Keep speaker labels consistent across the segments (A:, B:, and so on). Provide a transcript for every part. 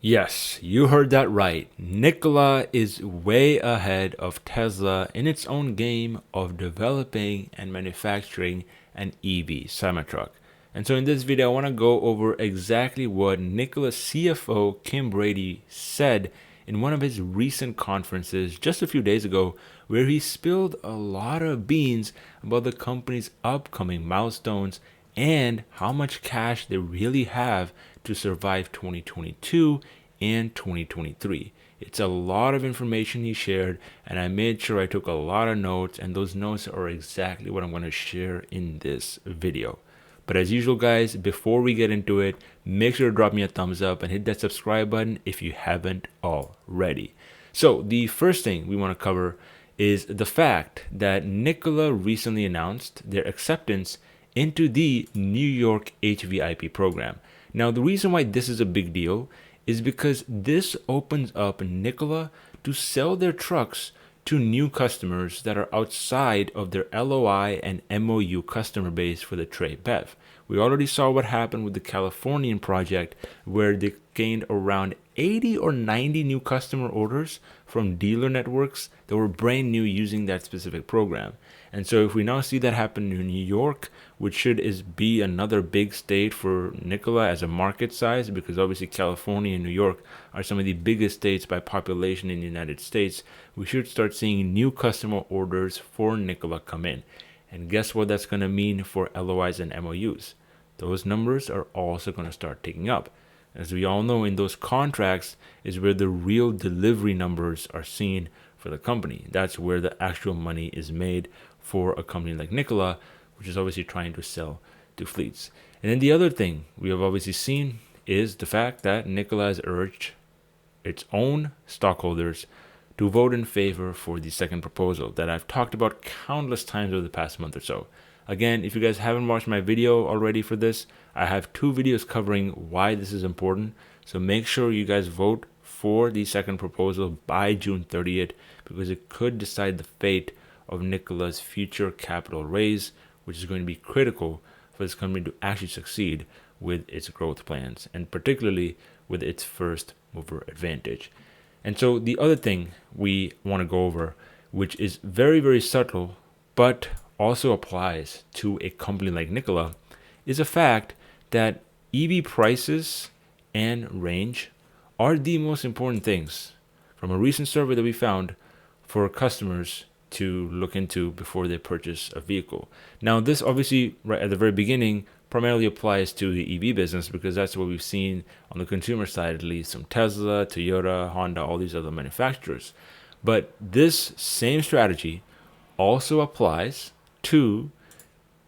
A: Yes, you heard that right. Nikola is way ahead of Tesla in its own game of developing and manufacturing an EV semi-truck. And so in this video, I want to go over exactly what Nikola's CFO, Kim Brady, said in one of his recent conferences just a few days ago, where he spilled a lot of beans about the company's upcoming milestones and how much cash they really have to survive 2022 and 2023. It's a lot of information he shared, and I made sure I took a lot of notes, and those notes are exactly what I'm going to share in this video. But as usual, guys, before we get into it, make sure to drop me a thumbs up and hit that subscribe button if you haven't already. So the first thing we want to cover is the fact that Nikola recently announced their acceptance into the New York HVIP program. Now, the reason why this is a big deal is because this opens up Nikola to sell their trucks to new customers that are outside of their LOI and MOU customer base for the Tre BEV. We already saw what happened with the Californian project, where they gained around 80 or 90 new customer orders from dealer networks that were brand new using that specific program. And so if we now see that happen in New York, which should be another big state for Nikola as a market size, because obviously California and New York are some of the biggest states by population in the United States, we should start seeing new customer orders for Nikola come in. And guess what that's going to mean for LOIs and MOUs? Those numbers are also going to start ticking up. As we all know, in those contracts is where the real delivery numbers are seen for the company. That's where the actual money is made for a company like Nikola, which is obviously trying to sell to fleets. And then the other thing we have obviously seen is the fact that Nikola has urged its own stockholders to vote in favor for the second proposal that I've talked about countless times over the past month or so. Again, if you guys haven't watched my video already for this, I have 2 videos covering why this is important. So make sure you guys vote for the second proposal by June 30th, because it could decide the fate of Nikola's future capital raise, which is going to be critical for this company to actually succeed with its growth plans, and particularly with its first mover advantage. And so the other thing we want to go over, which is very, very subtle, but also applies to a company like Nikola, is the fact that EV prices and range are the most important things from a recent survey that we found for customers to look into before they purchase a vehicle. Now, this obviously, right at the very beginning, primarily applies to the EV business, because that's what we've seen on the consumer side, at least from Tesla, Toyota, Honda, all these other manufacturers. But this same strategy also applies to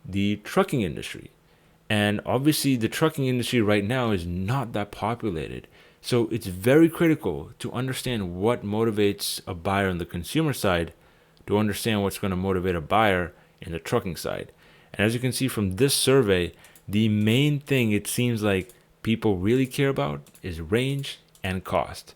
A: the trucking industry. And obviously, the trucking industry right now is not that populated. So it's very critical to understand what motivates a buyer on the consumer side to understand what's going to motivate a buyer in the trucking side. And as you can see from this survey, the main thing it seems like people really care about is range and cost.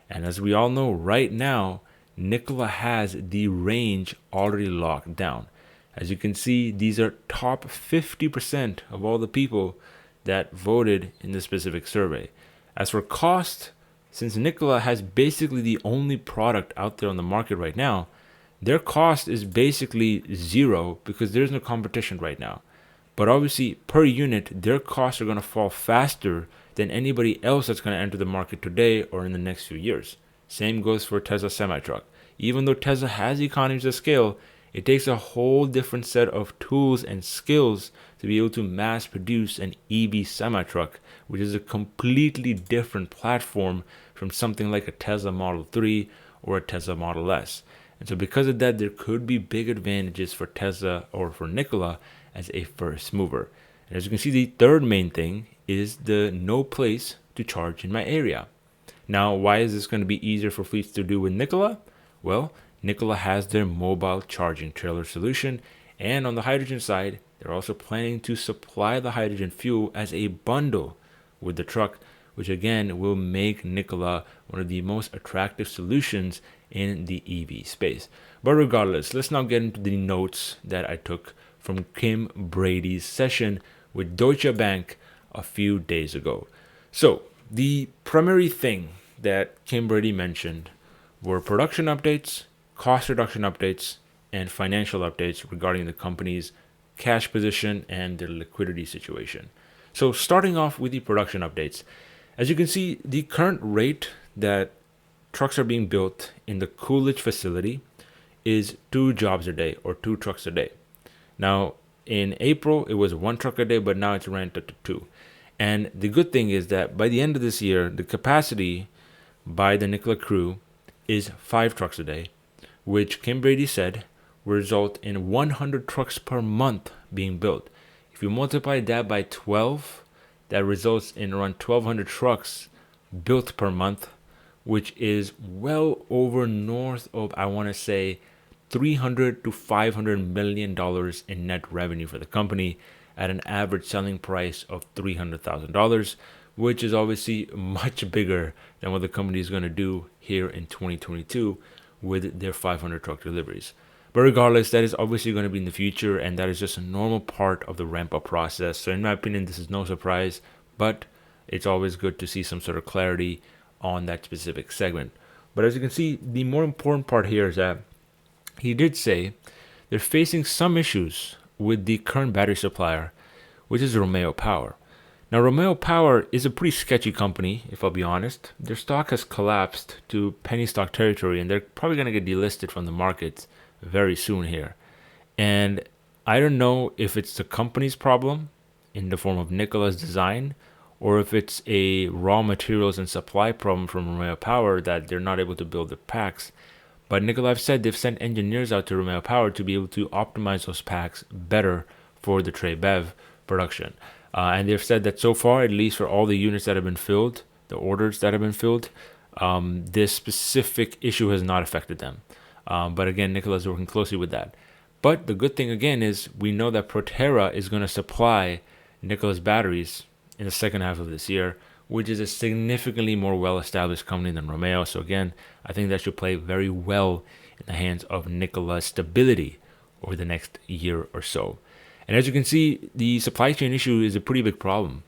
A: And as we all know right now, Nikola has the range already locked down. As you can see, these are top 50% of all the people that voted in this specific survey. As for cost, since Nikola has basically the only product out there on the market right now, their cost is basically zero because there's no competition right now. But obviously, per unit, their costs are going to fall faster than anybody else that's going to enter the market today or in the next few years. Same goes for Tesla Semi-Truck. Even though Tesla has economies of scale, it takes a whole different set of tools and skills to be able to mass produce an EV semi-truck, which is a completely different platform from something like a Tesla Model 3 or a Tesla Model S. And so because of that, there could be big advantages for Tesla or for Nikola as a first mover. And as you can see, the third main thing is the no place to charge in my area. Now, why is this going to be easier for fleets to do with Nikola? Well, Nikola has their mobile charging trailer solution, and on the hydrogen side, they're also planning to supply the hydrogen fuel as a bundle with the truck, which again will make Nikola one of the most attractive solutions in the EV space. But regardless, let's now get into the notes that I took from Kim Brady's session with Deutsche Bank a few days ago. So The primary thing that Kim Brady mentioned were production updates, cost reduction updates, and financial updates regarding the company's cash position and their liquidity situation. So starting off with the production updates, as you can see, the current rate that trucks are being built in the Coolidge facility is 2 jobs a day or 2 trucks a day. Now, in April, it was 1 truck a day, but now it's ramped up to 2. And the good thing is that by the end of this year, the capacity by the Nikola crew is 5 trucks a day, which Kim Brady said will result in 100 trucks per month being built. If you multiply that by 12, that results in around 1,200 trucks built per month, which is well over north of, I want to say, $300 to $500 million in net revenue for the company at an average selling price of $300,000, which is obviously much bigger than what the company is going to do here in 2022 with their 500 truck deliveries. But regardless, that is obviously going to be in the future, and that is just a normal part of the ramp-up process. So in my opinion, this is no surprise, but it's always good to see some sort of clarity on that specific segment. But as you can see, the more important part here is that he did say they're facing some issues with the current battery supplier, which is Romeo Power. Now, Romeo Power is a pretty sketchy company, if I'll be honest. Their stock has collapsed to penny stock territory, and they're probably going to get delisted from the markets very soon here. And I don't know if it's the company's problem in the form of Nikola's design, or if it's a raw materials and supply problem from Romeo Power that they're not able to build the packs. But Nikola have said they've sent engineers out to Romeo Power to be able to optimize those packs better for the Tre BEV production. And they've said that so far, at least for all the units that have been filled, the orders that have been filled, this specific issue has not affected them. But again, Nikola is working closely with that. But the good thing again is we know that Proterra is going to supply Nikola's batteries in the second half of this year, which is a significantly more well-established company than Romeo. So again, I think that should play very well in the hands of Nikola's stability over the next year or so. And as you can see, the supply chain issue is a pretty big problem.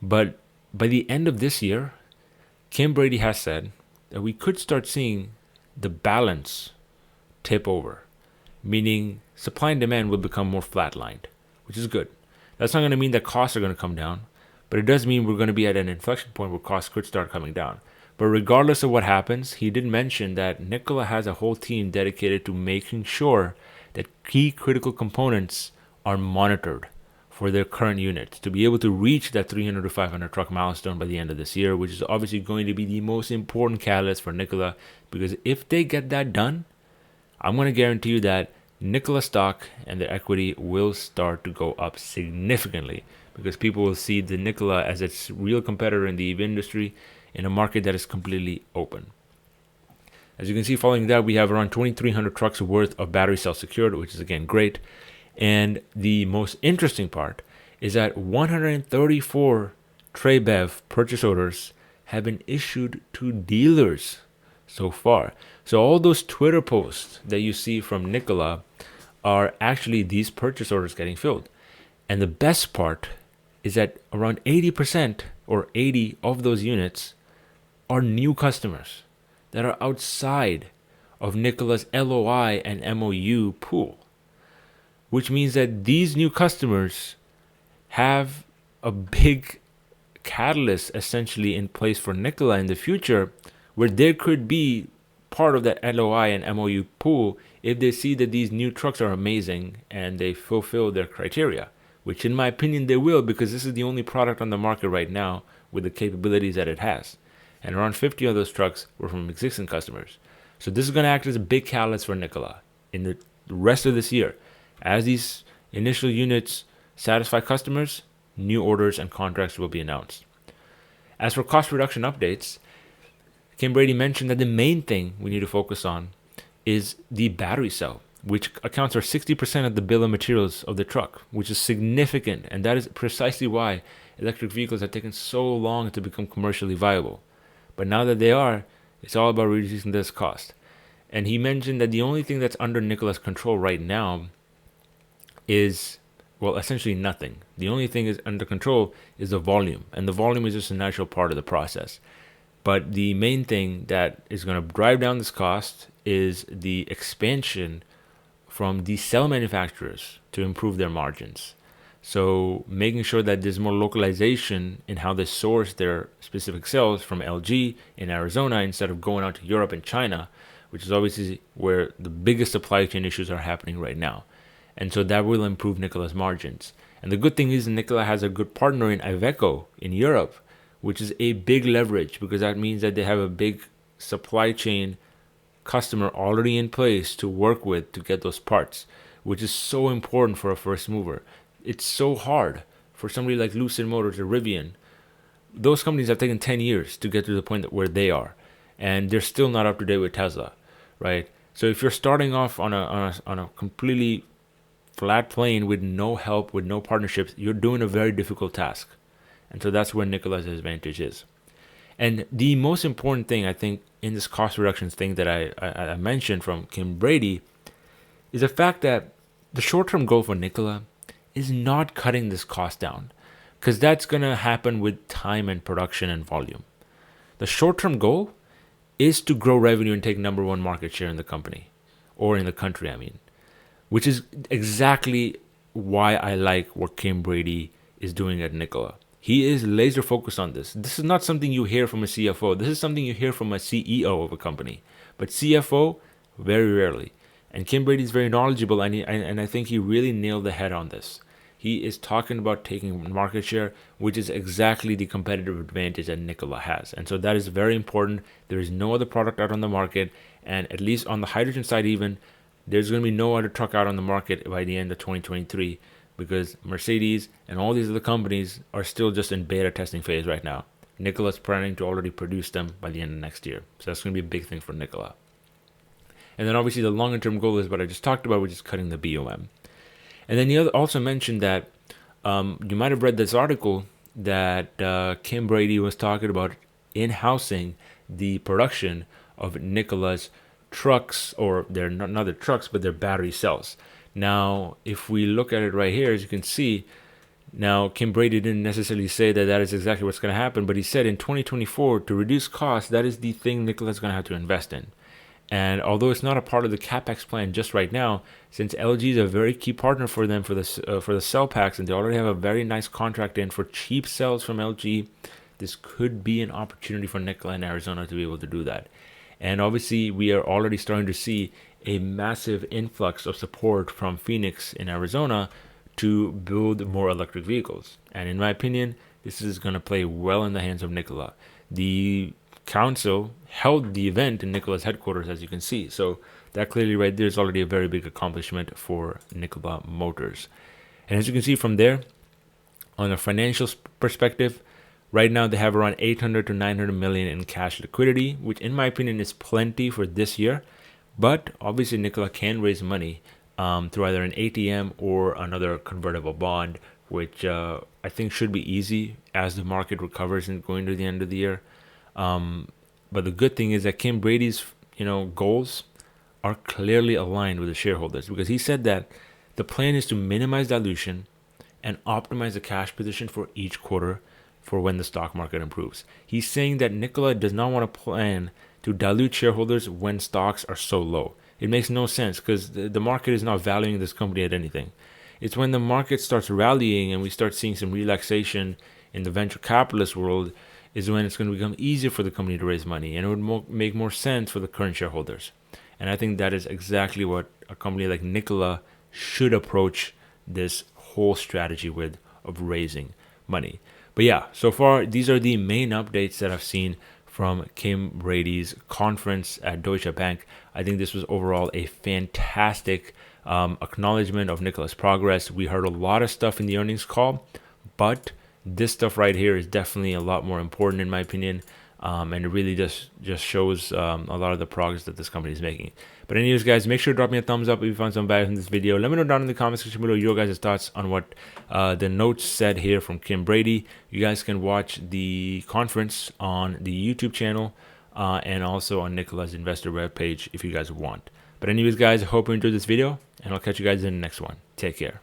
A: But by the end of this year, Kim Brady has said that we could start seeing the balance tip over, meaning supply and demand will become more flatlined, which is good. That's not going to mean that costs are going to come down, but it does mean we're going to be at an inflection point where costs could start coming down. But regardless of what happens, he did mention that Nikola has a whole team dedicated to making sure that key critical components are monitored for their current units to be able to reach that 300 to 500 truck milestone by the end of this year, which is obviously going to be the most important catalyst for Nikola, because if they get that done, I'm going to guarantee you that Nikola stock and their equity will start to go up significantly, because people will see the Nikola as its real competitor in the EV industry in a market that is completely open. As you can see, following that, we have around 2,300 trucks worth of battery cells secured, which is again great. And the most interesting part is that 134 Tre BEV purchase orders have been issued to dealers so far. So all those Twitter posts that you see from Nikola are actually these purchase orders getting filled. And the best part is that around 80% or 80 of those units are new customers that are outside of Nikola's LOI and MOU pool, which means that these new customers have a big catalyst essentially in place for Nikola in the future, where there could be part of that LOI and MOU pool if they see that these new trucks are amazing and they fulfill their criteria, which in my opinion they will, because this is the only product on the market right now with the capabilities that it has. And around 50 of those trucks were from existing customers. So this is going to act as a big catalyst for Nikola in the rest of this year. As these initial units satisfy customers, new orders and contracts will be announced. As for cost reduction updates, Kim Brady mentioned that the main thing we need to focus on is the battery cell, which accounts for 60% of the bill of materials of the truck, which is significant. And that is precisely why electric vehicles have taken so long to become commercially viable. But now that they are, it's all about reducing this cost. And he mentioned that the only thing that's under Nikola's control right now is well, essentially nothing. The only thing is under control is the volume, and the volume is just a natural part of the process. But the main thing that is going to drive down this cost is the expansion from the cell manufacturers to improve their margins. So making sure that there's more localization in how they source their specific cells from LG in Arizona instead of going out to Europe and China, which is obviously where the biggest supply chain issues are happening right now. And so that will improve Nikola's margins. And the good thing is Nikola has a good partner in Iveco in Europe, which is a big leverage because that means that they have a big supply chain customer already in place to work with to get those parts, which is so important for a first mover. It's so hard for somebody like Lucid Motors or Rivian. Those companies have taken 10 years to get to the point where they are, and they're still not up to date with Tesla, right? So if you're starting off on a completely flat plane with no help, with no partnerships, you're doing a very difficult task. And so that's where Nikola's advantage is. And the most important thing, I think, in this cost reductions thing that I mentioned from Kim Brady is the fact that the short-term goal for Nikola is not cutting this cost down, because that's going to happen with time and production and volume. The short-term goal is to grow revenue and take number one market share in the company, or in the country, I mean, which is exactly why I like what Kim Brady is doing at Nikola. He is laser focused on this. This is not something you hear from a CFO. This is something you hear from a CEO of a company. But CFO, very rarely. And Kim Brady is very knowledgeable, and I think he really nailed the head on this. He is talking about taking market share, which is exactly the competitive advantage that Nikola has. And so that is very important. There is no other product out on the market, and at least on the hydrogen side even, there's going to be no other truck out on the market by the end of 2023. Because Mercedes and all these other companies are still just in beta testing phase right now. Nikola's planning to already produce them by the end of next year. So that's going to be a big thing for Nikola. And then obviously the longer term goal is what I just talked about, which is cutting the BOM. And then he also mentioned that you might have read this article that Kim Brady was talking about in-housing the production of Nikola's trucks, or they're not their trucks, but their battery cells. Now, if we look at it right here, as you can see, now Kim Brady didn't necessarily say that that is exactly what's going to happen, but he said in 2024, to reduce costs, that is the thing Nikola's going to have to invest in. And although it's not a part of the CapEx plan just right now, since LG is a very key partner for them for the cell packs, and they already have a very nice contract in for cheap cells from LG, this could be an opportunity for Nikola in Arizona to be able to do that. And obviously, we are already starting to see a massive influx of support from Phoenix in Arizona to build more electric vehicles. And in my opinion, this is going to play well in the hands of Nikola. The council held the event in Nikola's headquarters, as you can see. So that clearly right there is already a very big accomplishment for Nikola Motors. And as you can see from there, on a financial perspective, right now they have around 800 to 900 million in cash liquidity, which in my opinion is plenty for this year. But obviously Nikola can raise money through either an ATM or another convertible bond, which I think should be easy as the market recovers and going to the end of the year. But the good thing is that Kim Brady's goals are clearly aligned with the shareholders, because he said that the plan is to minimize dilution and optimize the cash position for each quarter for when the stock market improves. He's saying that Nikola does not want to plan to dilute shareholders when stocks are so low. It makes no sense, because the market is not valuing this company at anything. It's when the market starts rallying and we start seeing some relaxation in the venture capitalist world is when it's going to become easier for the company to raise money, and it would make more sense for the current shareholders. And I think that is exactly what a company like Nikola should approach this whole strategy with, of raising money. But yeah, so far these are the main updates that I've seen from Kim Brady's conference at Deutsche Bank. I think this was overall a fantastic acknowledgement of Nikola's progress. We heard a lot of stuff in the earnings call, but this stuff right here is definitely a lot more important in my opinion, and it really just shows a lot of the progress that this company is making. But anyways, guys, make sure to drop me a thumbs up if you found some value in this video. Let me know down in the comment section below your guys' thoughts on what the notes said here from Kim Brady. You guys can watch the conference on the YouTube channel and also on Nikola's investor webpage if you guys want. But anyways, guys, I hope you enjoyed this video, and I'll catch you guys in the next one. Take care.